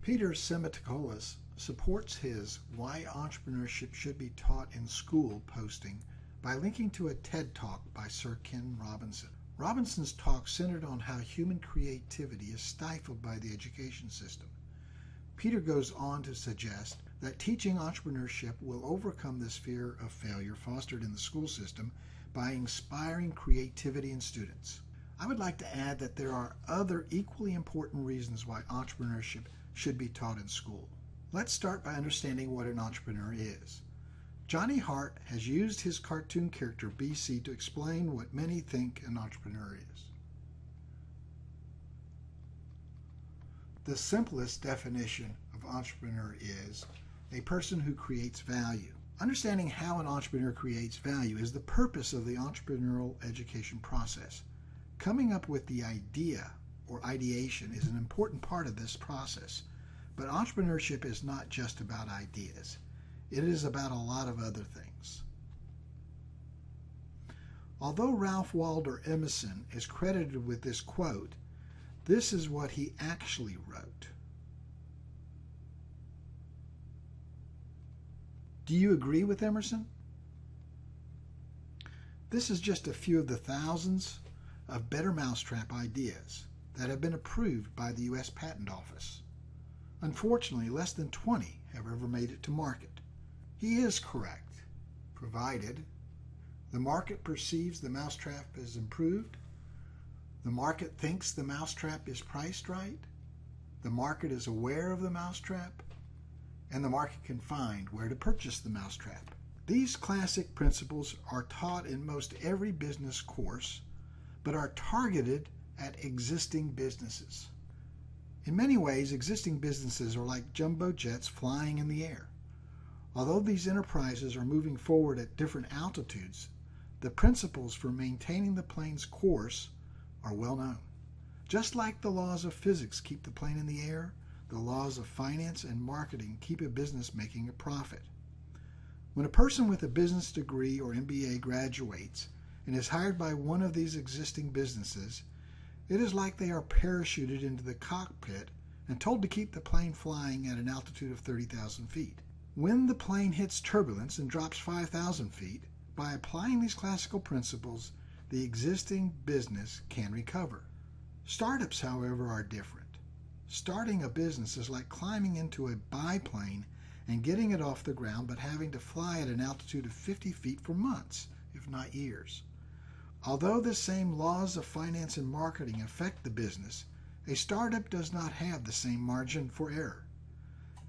Peter Semitopolis supports his Why Entrepreneurship Should Be Taught in School posting by linking to a TED Talk by Sir Ken Robinson. Robinson's talk centered on how human creativity is stifled by the education system. Peter goes on to suggest that teaching entrepreneurship will overcome this fear of failure fostered in the school system by inspiring creativity in students. I would like to add that there are other equally important reasons why entrepreneurship should be taught in school. Let's start by understanding what an entrepreneur is. Johnny Hart has used his cartoon character BC to explain what many think an entrepreneur is. The simplest definition of entrepreneur is a person who creates value. Understanding how an entrepreneur creates value is the purpose of the entrepreneurial education process. Coming up with the idea or ideation is an important part of this process, but entrepreneurship is not just about ideas. It is about a lot of other things. Although Ralph Waldo Emerson is credited with this quote, this is what he actually wrote. Do you agree with Emerson? This is just a few of the thousands of better mousetrap ideas that have been approved by the U.S. Patent Office. Unfortunately, less than 20 have ever made it to market. He is correct, provided the market perceives the mousetrap as improved, the market thinks the mousetrap is priced right, the market is aware of the mousetrap, and the market can find where to purchase the mousetrap. These classic principles are taught in most every business course, but are targeted at existing businesses. In many ways, existing businesses are like jumbo jets flying in the air. Although these enterprises are moving forward at different altitudes, the principles for maintaining the plane's course are well known. Just like the laws of physics keep the plane in the air, the laws of finance and marketing keep a business making a profit. When a person with a business degree or MBA graduates and is hired by one of these existing businesses, it is like they are parachuted into the cockpit and told to keep the plane flying at an altitude of 30,000 feet. When the plane hits turbulence and drops 5,000 feet, by applying these classical principles, the existing business can recover. Startups, however, are different. Starting a business is like climbing into a biplane and getting it off the ground, but having to fly at an altitude of 50 feet for months, if not years. Although the same laws of finance and marketing affect the business, a startup does not have the same margin for error.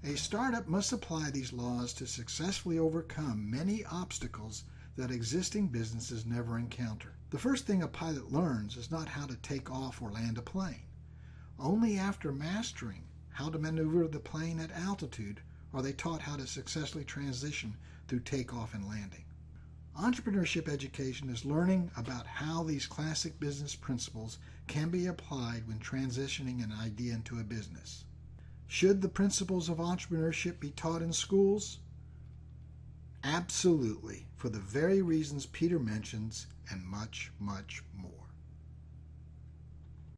A startup must apply these laws to successfully overcome many obstacles that existing businesses never encounter. The first thing a pilot learns is not how to take off or land a plane. Only after mastering how to maneuver the plane at altitude are they taught how to successfully transition through takeoff and landing. Entrepreneurship education is learning about how these classic business principles can be applied when transitioning an idea into a business. Should the principles of entrepreneurship be taught in schools? Absolutely, for the very reasons Peter mentions and much, much more.